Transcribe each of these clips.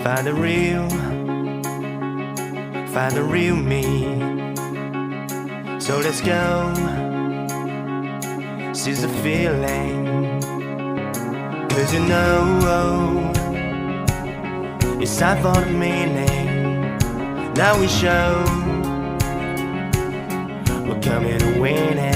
Find the real me. So let's go, seize the feeling. 'Cause you know it's time for the meaning. Now we show we're coming to win it.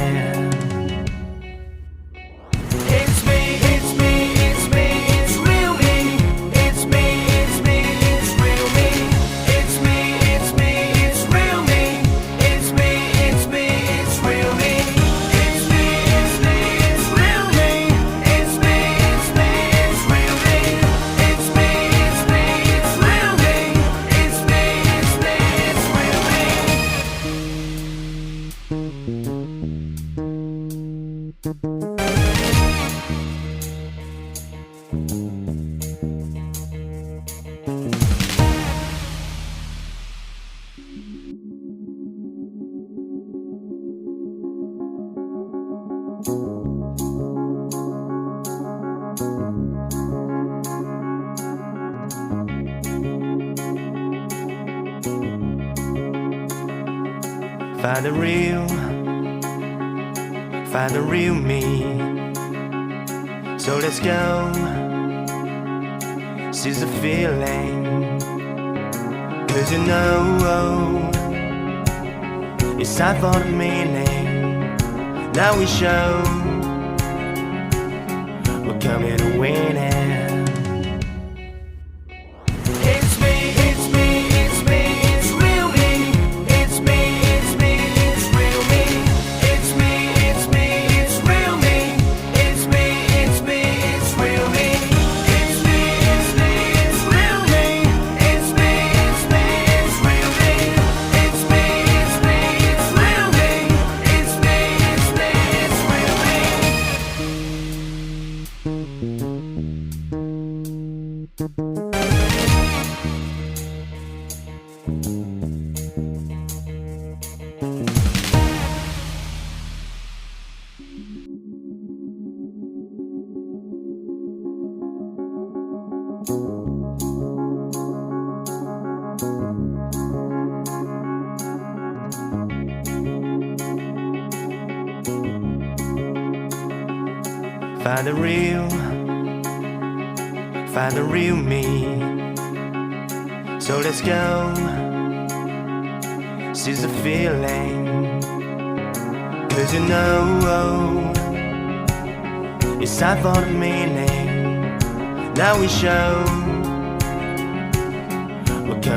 Find the real me. So let's go, seize the feeling. 'Cause you know it's time for the meaning. Now we show we're coming to win it. Find the real me. So let's go, seize the feeling. 'Cause you know it's time for the meaning. Now we show we're coming.